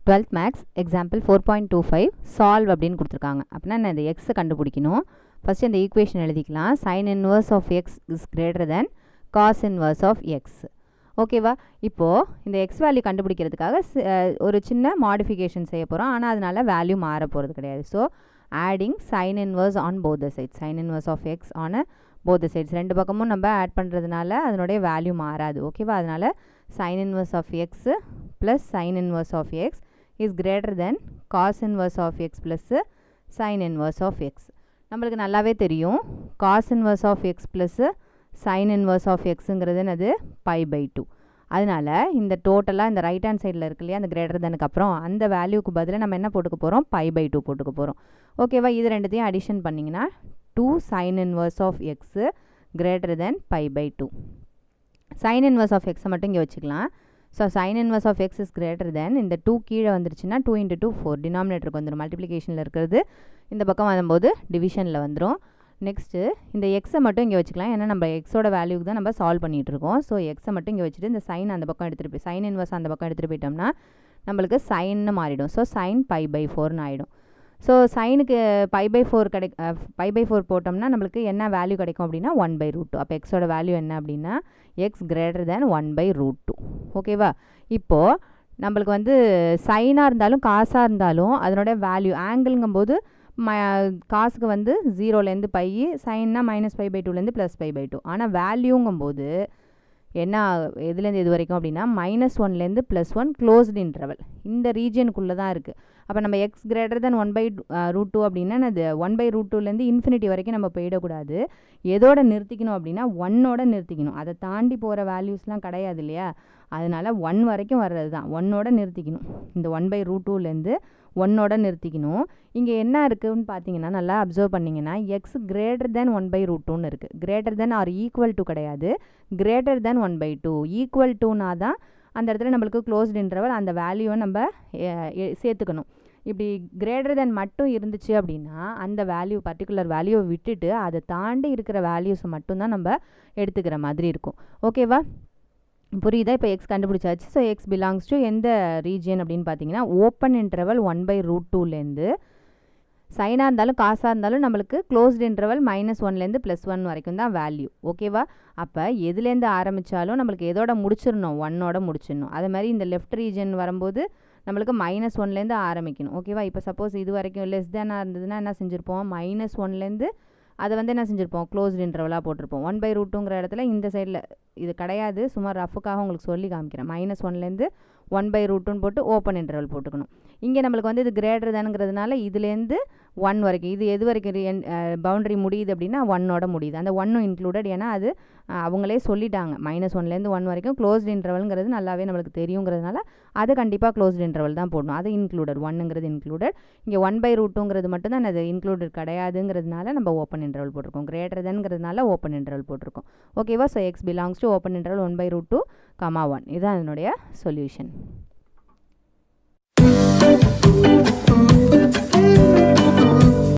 12th maths example 4.25 solve அப்படின்னு கொடுத்துருக்காங்க. அப்படின்னா நான் இந்த எக்ஸை கண்டுபிடிக்கணும். ஃபஸ்ட்டு இந்த ஈக்குவேஷன் எழுதிக்கலாம். Sine inverse of x is greater than cos inverse of x. ஓகேவா? இப்போது இந்த எக்ஸ் வேல்யூ கண்டுபிடிக்கிறதுக்காக ஒரு சின்ன மாடிஃபிகேஷன் செய்ய போகிறோம். ஆனால் அதனால வேல்யூ மாற போகிறது கிடையாது. So adding sine inverse on both the sides, sine inverse of x on both the sides, ரெண்டு பக்கமும் நம்ம ஆட் பண்ணுறதுனால அதனுடைய வேல்யூ மாறாது. ஓகேவா? அதனால் sine inverse of x plus sine inverse of x is greater than cos inverse of x plus sin inverse of x. நம்மளுக்கு நல்லாவே தெரியும் cos inverse of x plus sin inverse of xங்கிறது அது pi by 2. அதனால் இந்த டோட்டலாக இந்த right hand சைடில் இருக்கு இல்லையா, அந்த கிரேட்டர் தெனுக்கு அப்புறம் அந்த வேல்யூக்கு பதிலாக நம்ம என்ன போட்டுக்க போகிறோம், pi by 2 போட்டுக்க போகிறோம். ஓகேவா? இது ரெண்டுத்தையும் அடிஷன் பண்ணிங்கன்னா 2 sin inverse of x greater than pi by 2. sin inverse of x மட்டும் இங்கே வச்சுக்கலாம். So sine inverse of x is greater than இந்த 2 கீழே வந்துருச்சுன்னா 2 × 2 4 டினாமினேட்டருக்கு வந்துடும். மல்டிப்ளிகேஷனில் இருக்கிறது இந்த பக்கம் வரும்போது டிவிஷனில் வந்துடும். நெக்ஸ்ட்டு இந்த எக்ஸை மட்டும் இங்கே வச்சுக்கலாம். ஏன்னா நம்ம எக்ஸோட வேல்யூக்கு தான் நம்ம சால்வ் பண்ணிகிட்ருக்கோம். ஸோ எக்ஸை மட்டும் இங்கே வச்சுட்டு இந்த சைன் அந்த பக்கம் எடுத்துகிட்டு போய் சைன் இன்வர்ஸ் அந்த பக்கம் எடுத்துகிட்டு போயிட்டோம்னா நம்மளுக்கு சைன்னு மாறிடும். ஸோ சைன் pi by 4ன்னு ஆகிடும். ஸோ சைனுக்கு pi by 4 pi by 4 போட்டோம்னா நம்மளுக்கு என்ன வேல்யூ கிடைக்கும் அப்படின்னா 1/√2. அப்போ எக்ஸோட வேல்யூ என்ன அப்படின்னா எக்ஸ் கிரேட்டர் தேன் 1/√2. ஓகேவா? இப்போது நம்மளுக்கு வந்து சைனாக இருந்தாலும் காசாக இருந்தாலும் அதனோட வேல்யூ ஆங்கிள்ங்கும்போது காசுக்கு வந்து 0லேருந்து பை, சைன்னா -pi by 2லேருந்து +pi by 2. ஆனால் வேல்யூங்கும்போது என்ன எதுலேருந்து இது வரைக்கும் அப்படின்னா -1லேருந்து +1 க்ளோஸ்டு இன்டர்வல் இந்த ரீஜனுக்குள்ளே தான் இருக்குது. அப்போ நம்ம எக்ஸ் கிரேட்டர் தென் 1/√2 அப்படின்னா அது 1/√2லேருந்து இன்ஃபினிட்டி வரைக்கும் நம்ம போயிடக்கூடாது. எதோட நிறுத்திக்கணும் அப்படின்னா 1ஓட நிறுத்திக்கணும். அதை தாண்டி போகிற வேல்யூஸ்லாம் கிடையாது இல்லையா? அதனால் 1 வரைக்கும் வர்றது தான், 1ஓட நிறுத்திக்கணும். இந்த 1/√2லேருந்து 1ஓட நிறுத்திக்கணும். இங்கே என்ன இருக்குதுன்னு பார்த்தீங்கன்னா நல்லா அப்சர்வ் பண்ணிங்கன்னா எக்ஸ் கிரேட்டர் தென் 1/√2ன்னு இருக்குது. Greater than or equal to கிடையாது, கிரேட்டர் தென் 1/2. ஈக்குவல் டுனா தான் அந்த இடத்துல நம்மளுக்கு க்ளோஸ்டு இன்டர்வல் அந்த வேல்யூவை நம்ம சேர்த்துக்கணும். இப்படி கிரேட்டர் தென் மட்டும் இருந்துச்சு அப்படின்னா அந்த வேல்யூ பர்டிகுலர் வேல்யூவை விட்டுட்டு அதை தாண்டி இருக்கிற வேல்யூஸை மட்டும்தான் நம்ம எடுத்துக்கிற மாதிரி இருக்கும். ஓகேவா? புரியுதா? இப்போ எக்ஸ் கண்டுபிடிச்சாச்சு. ஸோ எக்ஸ் பிலாங்ஸ் டு எந்த ரீஜியன் அப்படின்னு பார்த்தீங்கன்னா ஓப்பன் இன்டர்வல் 1/√2லேருந்து சைனாக இருந்தாலும் காசாக இருந்தாலும் நம்மளுக்கு க்ளோஸ்டு இன்டர்வல் -1லேருந்து +1 வரைக்கும் தான் வேல்யூ. ஓகேவா? அப்போ எதுலேருந்து ஆரம்பித்தாலும் நம்மளுக்கு எதோட முடிச்சிடணும், 1ஓட முடிச்சிடணும். அதே மாதிரி இந்த லெஃப்ட் ரீஜன் வரும்போது நம்மளுக்கு -1லேருந்து ஆரம்பிக்கணும். ஓகேவா? இப்போ சப்போஸ் இது வரைக்கும் லெஸ் தேனாக இருந்ததுன்னா என்ன செஞ்சுருப்போம், -1லேருந்து அதை வந்து என்ன செஞ்சுருப்போம், க்ளோஸ்டு இன்டர்வலாக போட்டிருப்போம். 1/√2ங்கிற இடத்துல இந்த சைடில் இது கிடையாது, சும்மா ரஃபுக்காக உங்களுக்கு சொல்லி காமிக்கிறேன். -1லேருந்து 1/√2ன்னு போட்டு ஓப்பன் இன்டர்வல் போட்டுக்கணும். இங்கே நம்மளுக்கு வந்து இது கிரேட்டர் தானுங்கிறதுனால இதுலேருந்து 1 வரைக்கும், இது எது வரைக்கும் பவுண்டரி முடியுது அப்படின்னா 1ஓட முடியுது. அந்த 1 இன்க்ளூடட், ஏன்னா அது அவங்களே சொல்லிட்டாங்க -1லேருந்து 1 வரைக்கும் க்ளோஸ்டு இன்டர்வல்ங்கிறது நல்லாவே நம்மளுக்கு தெரியுங்கிறதுனால அது கண்டிப்பாக க்ளோஸ்டு இன்டர்வல் தான் போடணும். அது இன்க்ளூடட், 1ங்கிறது இன்க்ளூடட். இங்கே 1/√2ங்கிறது மட்டும் தான் அது இன்க்ளூடட் கிடையாதுங்கிறதுனால நம்ம ஓப்பன் இன்டர்வல் போட்டிருக்கோம். கிரேட்டர் தென்ங்கிறதுனால ஓப்பன் இன்டர்வல் போட்டிருக்கோம். ஓகேவா? So X belongs to open interval 1/√2, 1. இதுதான் அதனுடைய சொல்யூஷன்.